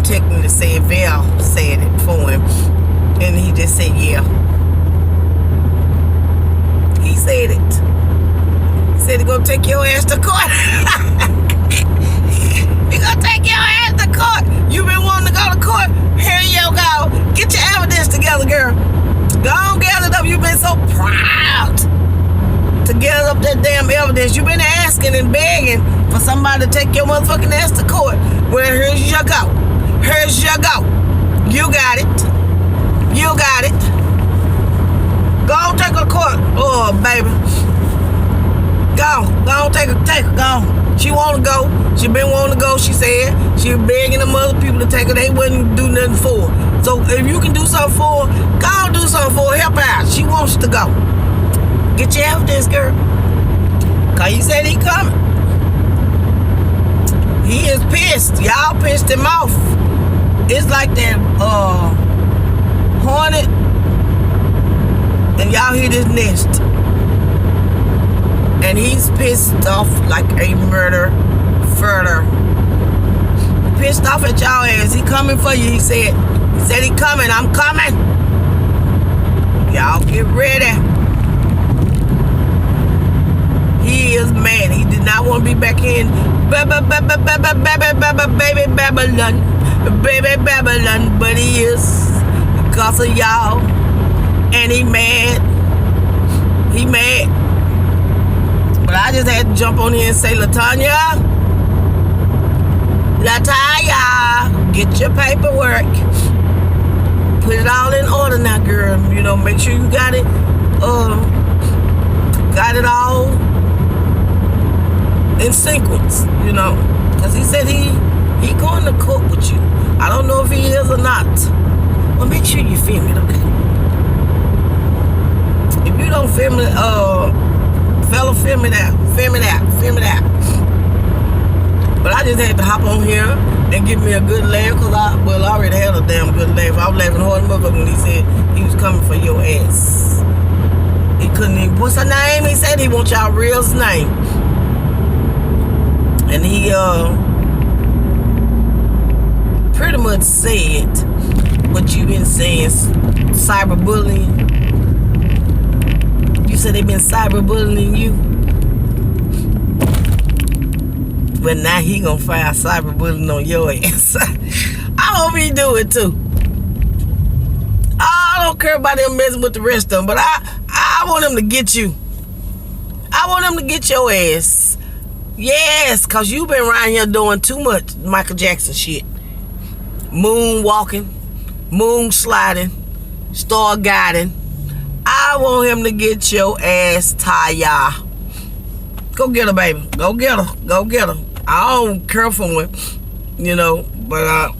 didn't technically say it. Val said it for him. And he just said, yeah. He said it. He said he gonna take your ass to court. He gonna take your ass to court. You been wanting to go to court? Here you go. Get your evidence together, girl. Go on, gather it up. You been so proud to gather up that damn evidence. You been asking and begging for somebody to take your motherfucking ass to court. Well, here's your go. Here's your go. You got it. You got it. Go on, take her to court. Oh, baby. Go on, take her, go on. She want to go. She been wanting to go, she said. She was begging them other people to take her. They wouldn't do nothing for her. So if you can do something for her, go on, do something for her. Help her out. She wants to go. Get your evidence, girl. Cause he said he coming. He is pissed. Y'all pissed him off. It's like that hornet, and y'all hear this nest. And he's pissed off like a murderer. Pissed off at y'all ass. He coming for you, he said. He said he coming. I'm coming. Y'all get ready. He is mad. He did not want to be back in baby Babylon, but he is because of y'all. And he mad. He mad. But I just had to jump on here and say, Latanya, get your paperwork. Put it all in order now, girl. You know, make sure you got it. Got it all in sequence. You know, because he said he going to court with you. I don't know if he is or not. Well, make sure you film it, okay? If you don't film it, fella, film it out. But I just had to hop on here and give me a good laugh, because I already had a damn good laugh. I was laughing hard motherfucker when he said he was coming for your ass. He couldn't even, what's her name? He said he wants y'all real name. And he pretty much said what you been saying, cyberbullying. You said they been cyberbullying you. But now he gonna file cyberbullying on your ass. I hope he do it too. I don't care about them messing with the rest of them, but I want him to get you. I want him to get your ass. Yes, cause you been around here doing too much Michael Jackson shit. Moonwalking, moon sliding, star guiding. I want him to get your ass, Taya. Go get her, baby. Go get her. Go get her. I don't care for him, you know, but I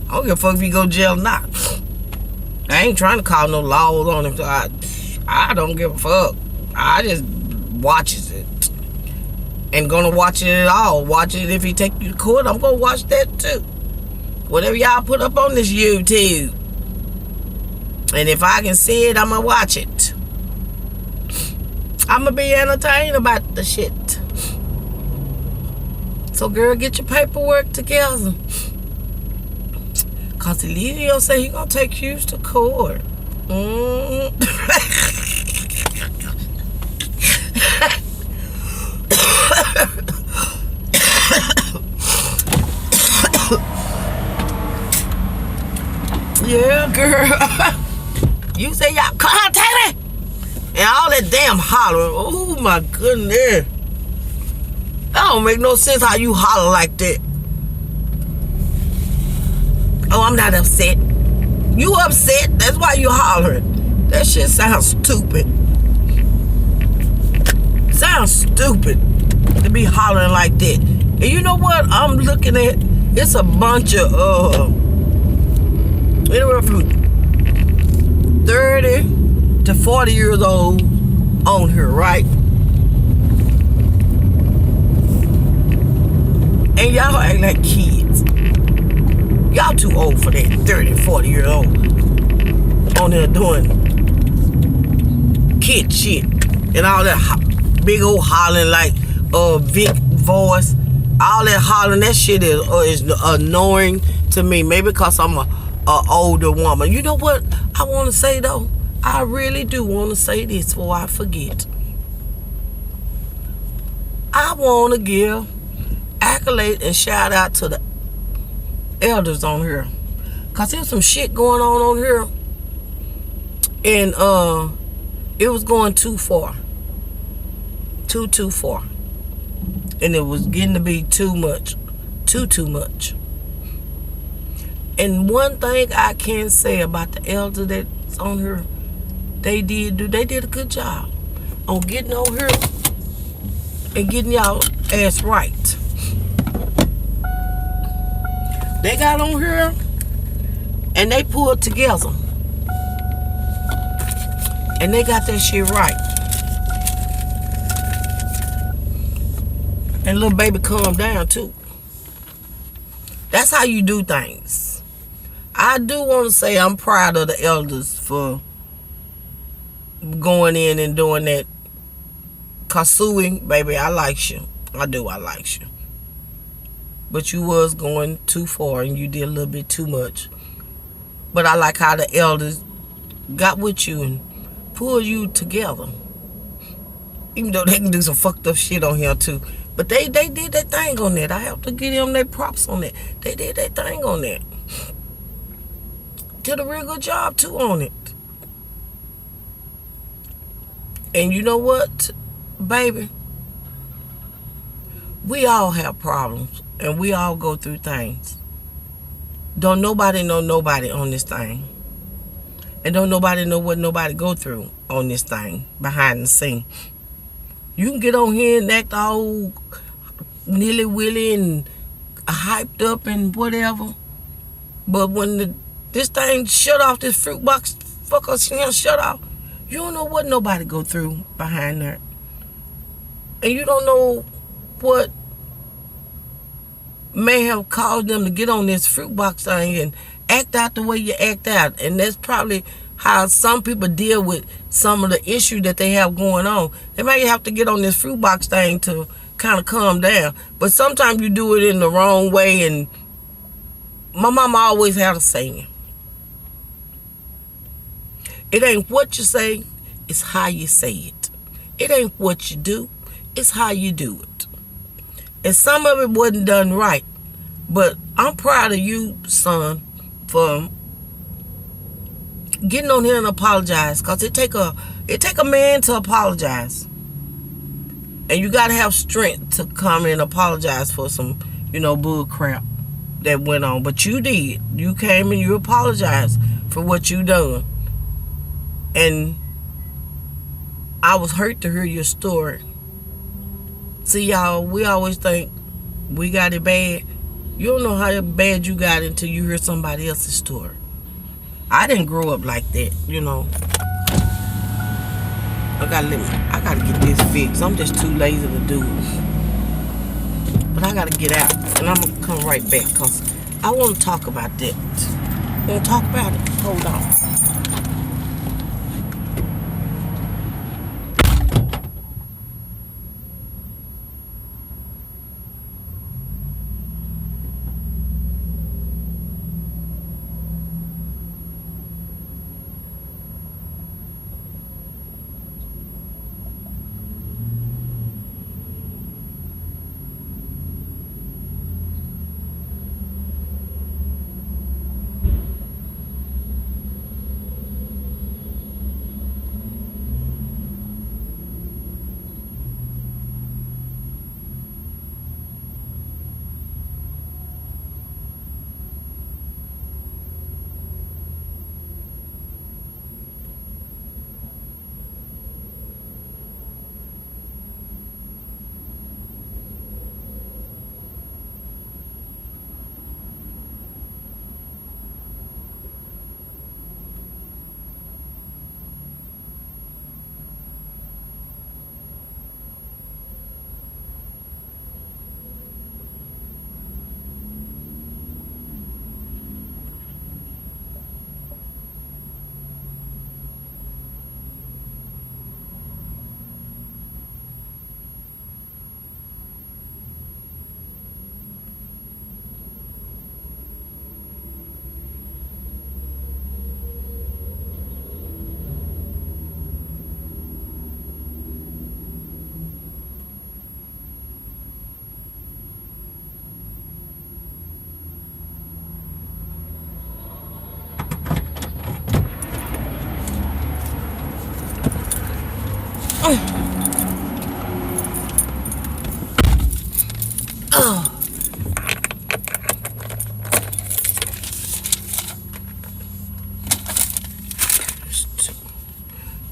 don't give a fuck if he go to jail or not. I ain't trying to call no laws on him, so I don't give a fuck. I just watches it. And gonna watch it at all. Watch it if he take you to court. I'm gonna watch that too. Whatever y'all put up on this YouTube. And if I can see it, I'ma watch it. I'ma be entertained about the shit. So girl, get your paperwork together. Cause Elio say he gonna take you to court. Yeah, girl. You say y'all contact me? And all that damn hollering. Oh my goodness. That don't make no sense how you holler like that. Oh, I'm not upset. You upset? That's why you hollering. That shit sounds stupid. Sounds stupid to be hollering like that. And you know what I'm looking at? It's a bunch of anywhere from 30 to 40 years old on here, right? And y'all act like kids. Y'all too old for that 30, 40 year old on there doing kid shit and all that big old hollering like Vic voice. All that hollering, that shit is annoying to me. Maybe because I'm a older woman. You know what I want to say though? I really do want to say this before I forget. I want to give accolade and shout out to the elders on here. Because there's some shit going on here. And it was going too far. Too far. And it was getting to be too much. Too much. And one thing I can say about the elder that's on here, they did a good job on getting on here and getting y'all ass right. They got on here and they pulled together. And they got that shit right. And little baby calmed down too. That's how you do things. I do want to say I'm proud of the elders for going in and doing that. Kasui, baby, I like you. I like you. But you was going too far and you did a little bit too much. But I like how the elders got with you and pulled you together. Even though they can do some fucked up shit on here too. But they did their thing on that. I have to give them their props on that. They did their thing on that. Did a real good job too on it. And you know what, baby? We all have problems. And we all go through things. Don't nobody know nobody on this thing. And don't nobody know what nobody go through on this thing behind the scene. You can get on here and act all nilly-willy and hyped up and whatever. But when this thing shut off, this fruit box fucker shut off, you don't know what nobody go through behind there. And you don't know what may have caused them to get on this fruit box thing and act out the way you act out. And that's probably how some people deal with some of the issues that they have going on. They may have to get on this fruit box thing to kind of calm down. But sometimes you do it in the wrong way. And my mama always had a saying. It ain't what you say, it's how you say it. It ain't what you do, it's how you do it. And some of it wasn't done right. But I'm proud of you, son, for getting on here and apologize. Because it take a man to apologize. And you got to have strength to come and apologize for some, bull crap that went on. But you did. You came and you apologized for what you done. And I was hurt to hear your story. See, y'all, we always think we got it bad. You don't know how bad you got it until you hear somebody else's story. I didn't grow up like that, I gotta get this fixed. I'm just too lazy to do it. But I gotta get out. And I'm gonna come right back because I want to talk about that. Want to talk about it? Hold on.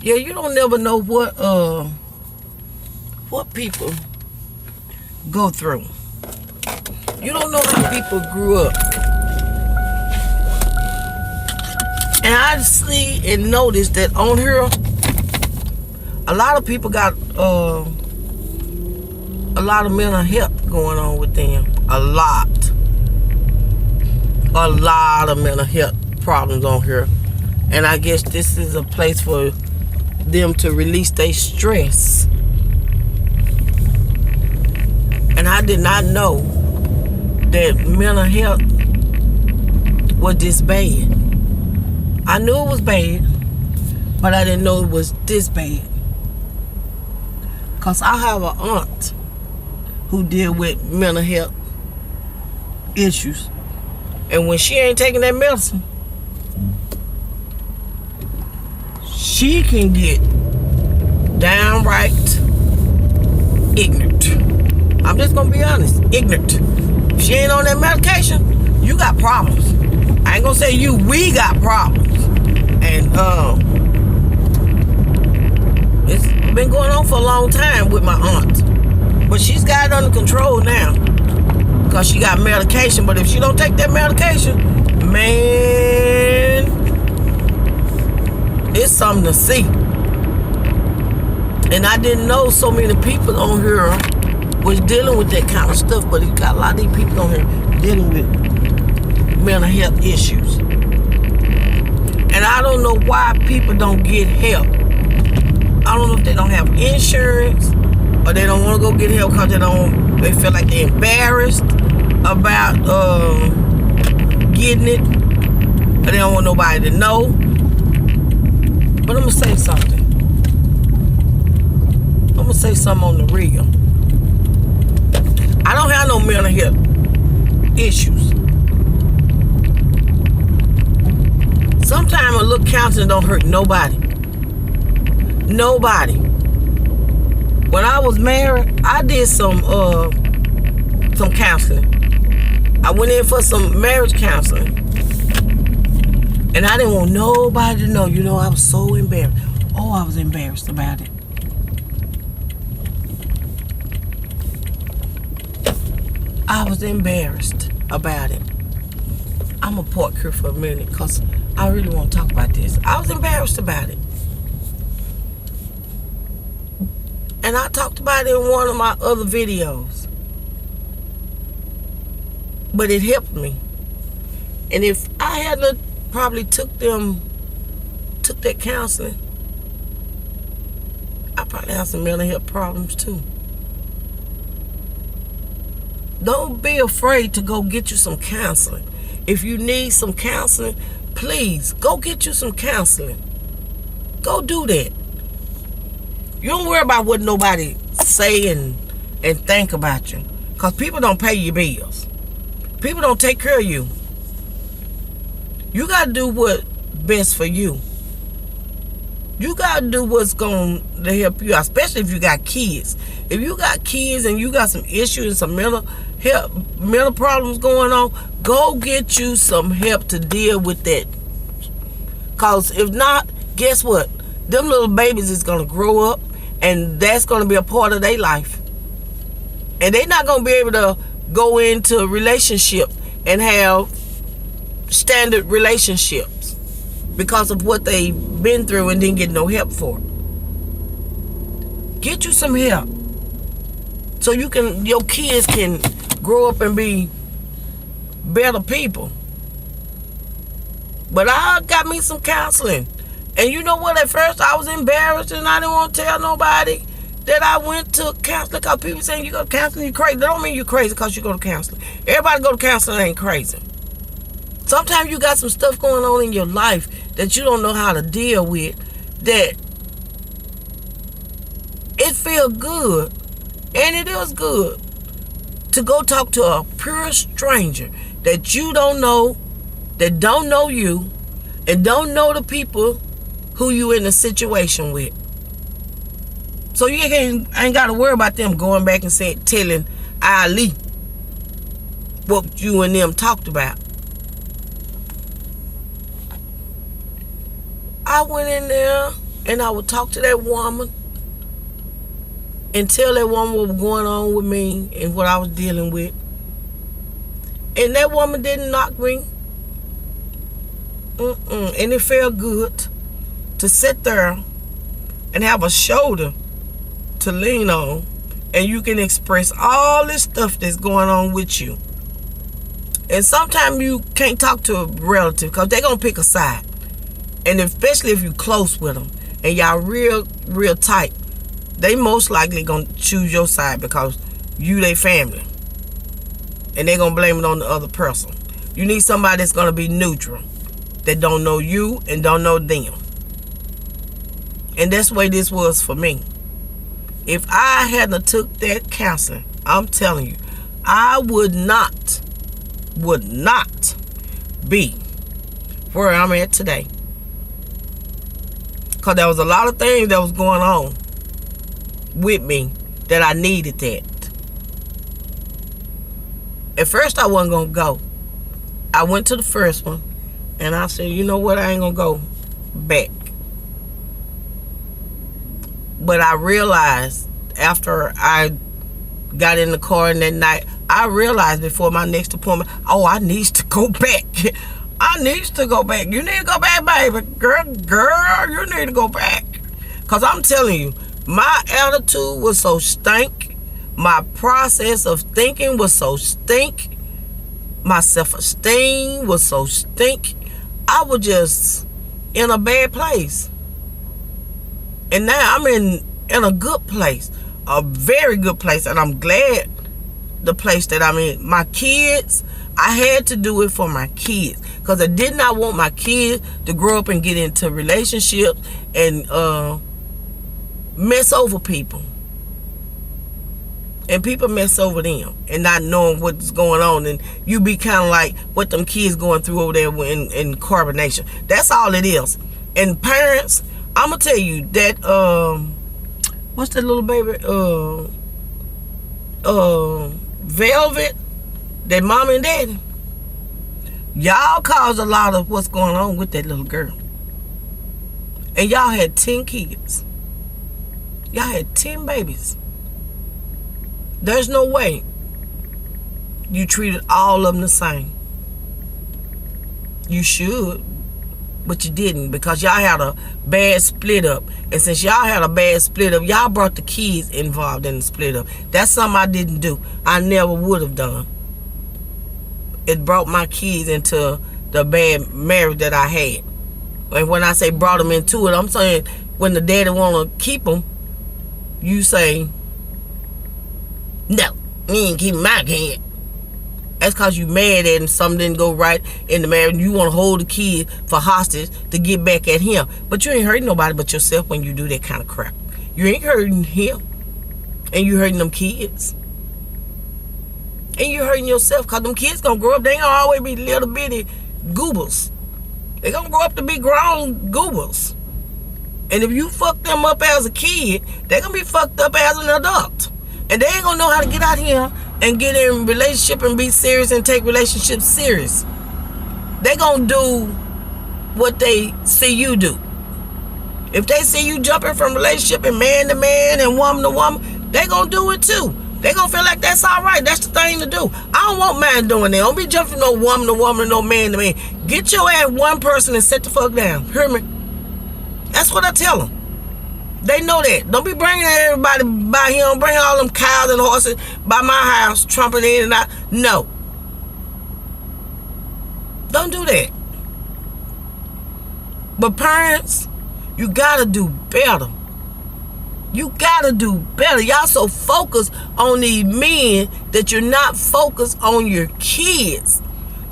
Yeah, you don't never know what people go through. You don't know how people grew up. And I see and notice that on here, a lot of people got a lot of mental health going on with them. A lot of mental health problems on here. And I guess this is a place for them to release their stress. And I did not know that mental health was this bad. I knew it was bad, but I didn't know it was this bad. Because I have an aunt who deal with mental health issues. And when she ain't taking that medicine, she can get downright ignorant. I'm just gonna be honest, ignorant. If she ain't on that medication, you got problems. I ain't gonna say you, we got problems. And it's been going on for a long time with my aunt. But she's got it under control now. Because she got medication. But if she don't take that medication, man, it's something to see. And I didn't know so many people on here was dealing with that kind of stuff, but it got a lot of these people on here dealing with mental health issues. And I don't know why people don't get help. I don't know if they don't have insurance or they don't want to go get help because they feel like they're embarrassed about getting it, or they don't want nobody to know. But I'm gonna say something. I'm gonna say something on the real. I don't have no mental health issues. Sometimes a little counseling don't hurt nobody. Nobody. When I was married, I did some counseling. I went in for some marriage counseling. And I didn't want nobody to know. You know, I was so embarrassed. Oh, I was embarrassed about it. I was embarrassed about it. I'm going to park here for a minute because I really want to talk about this. I was embarrassed about it. And I talked about it in one of my other videos. But it helped me. And if I hadn't probably took that counseling, I probably have some mental health problems too. Don't be afraid to go get you some counseling. If you need some counseling, please go get you some counseling. Go do that. You don't worry about what nobody say and think about you. Because people don't pay your bills. People don't take care of you. You got to do what's best for you. You got to do what's going to help you, especially if you got kids. If you got kids and you got some issues and some mental problems going on, go get you some help to deal with that. Because if not, guess what? Them little babies is going to grow up, and that's going to be a part of their life. And they're not going to be able to go into a relationship and have standard relationships because of what they've been through and didn't get no help for. Get you some help so your kids can grow up and be better people. But I got me some counseling. And you know what? At first I was embarrassed and I didn't want to tell nobody that I went to counseling, because people saying you go to counseling, you're crazy. That don't mean you're crazy because you go to counseling. Everybody go to counseling ain't crazy. Sometimes you got some stuff going on in your life that you don't know how to deal with, that it feels good, and it is good, to go talk to a pure stranger that you don't know, that don't know you, and don't know the people who you in a situation with. So you ain't got to worry about them going back and telling Ali what you and them talked about. I went in there and I would talk to that woman and tell that woman what was going on with me and what I was dealing with. And that woman didn't knock me. And it felt good to sit there and have a shoulder to lean on, and you can express all this stuff that's going on with you. And sometimes you can't talk to a relative because they're going to pick a side. And especially if you're close with them and y'all real tight, they most likely going to choose your side because you their family. And they're going to blame it on the other person. You need somebody that's going to be neutral, that don't know you and don't know them. And that's the way this was for me. If I hadn't took that counseling, I'm telling you, I would not be where I'm at today. Because there was a lot of things that was going on with me that I needed that. At first, I wasn't going to go. I went to the first one, and I said, you know what, I ain't going to go back. But I realized after I got in the car that night, I realized before my next appointment, I need to go back. I need to go back. You need to go back, baby. Girl, you need to go back. Because I'm telling you, my attitude was so stink. My process of thinking was so stink. My self-esteem was so stink. I was just in a bad place. And now I'm in a good place. A very good place. And I'm glad the place that I'm in. My kids, I had to do it for my kids. Because I did not want my kids to grow up and get into relationships and mess over people. And people mess over them and not knowing what's going on. And you be kind of like what them kids going through over there in carbonation. That's all it is. And parents, I'm going to tell you that, what's that little baby? Velvet, that mom and daddy. Y'all caused a lot of what's going on with that little girl. And y'all had 10 kids. Y'all had 10 babies. There's no way you treated all of them the same. You should, but you didn't, because y'all had a bad split up. And since y'all had a bad split up, y'all brought the kids involved in the split up. That's something I didn't do. I never would have done. It brought my kids into the bad marriage that I had. And when I say brought them into it, I'm saying when the daddy want to keep them, you say, no, you ain't keeping my kid. That's because you mad at him. Something didn't go right in the marriage. You want to hold the kid for hostage to get back at him. But you ain't hurting nobody but yourself when you do that kind of crap. You ain't hurting him. And you hurting them kids. And you hurting yourself, because them kids going to grow up. They ain't going to always be little bitty goobers. They going to grow up to be grown goobers. And if you fuck them up as a kid, they going to be fucked up as an adult. And they ain't gonna know how to get out here and get in relationship and be serious and take relationships serious. They gonna do what they see you do. If they see you jumping from relationship and man to man and woman to woman, they gonna do it too. They gonna feel like that's all right. That's the thing to do. I don't want man doing that. Don't be jumping no woman to woman, no man to man. Get your ass one person and sit the fuck down. Hear me? That's what I tell them. They know that. Don't be bringing everybody by here. Don't bring all them cows and horses by my house, trumping in and out. No. Don't do that. But parents, you gotta do better. You gotta do better. Y'all so focused on these men that you're not focused on your kids.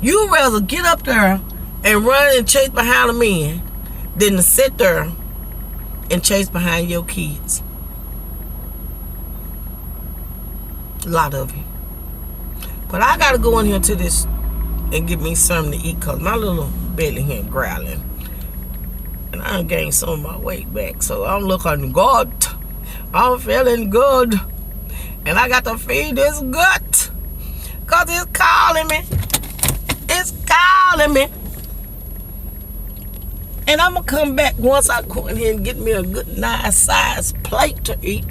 You rather get up there and run and chase behind a man than to sit there and chase behind your kids. A lot of you. But I gotta go in here to this and get me something to eat, because my little belly here growling. And I done gained some of my weight back, so I'm looking good. I'm feeling good. And I got to feed this gut. Cause it's calling me. It's calling me. And I'm gonna come back once I go in here and get me a good nice size plate to eat.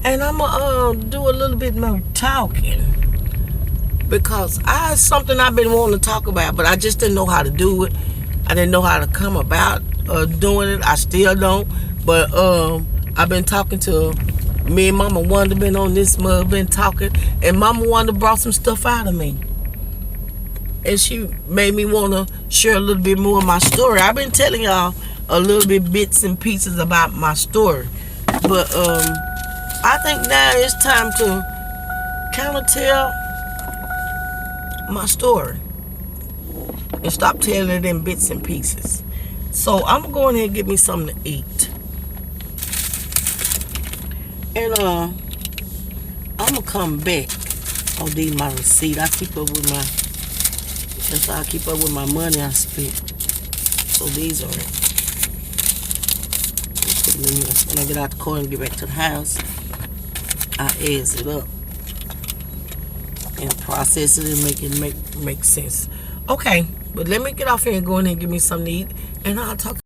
And I'm gonna do a little bit more talking. Because it's something I've been wanting to talk about, but I just didn't know how to do it. I didn't know how to come about doing it. I still don't. But I've been talking to me and Mama Wanda, been on this mug, been talking, and Mama Wanda brought some stuff out of me. And she made me want to share a little bit more of my story. I've been telling y'all a little bit bits and pieces about my story. But I think now it's time to kind of tell my story and stop telling it in bits and pieces. So I'm gonna go in here and get me something to eat. And I'm gonna come back. Oh, these my receipt. That's how I keep up with my money I spent. So these are it. Put them in here. When I get out the car and get back to the house, I adds it up and process it and make it make sense. Okay, but let me get off here and go in and give me something to eat, and I'll talk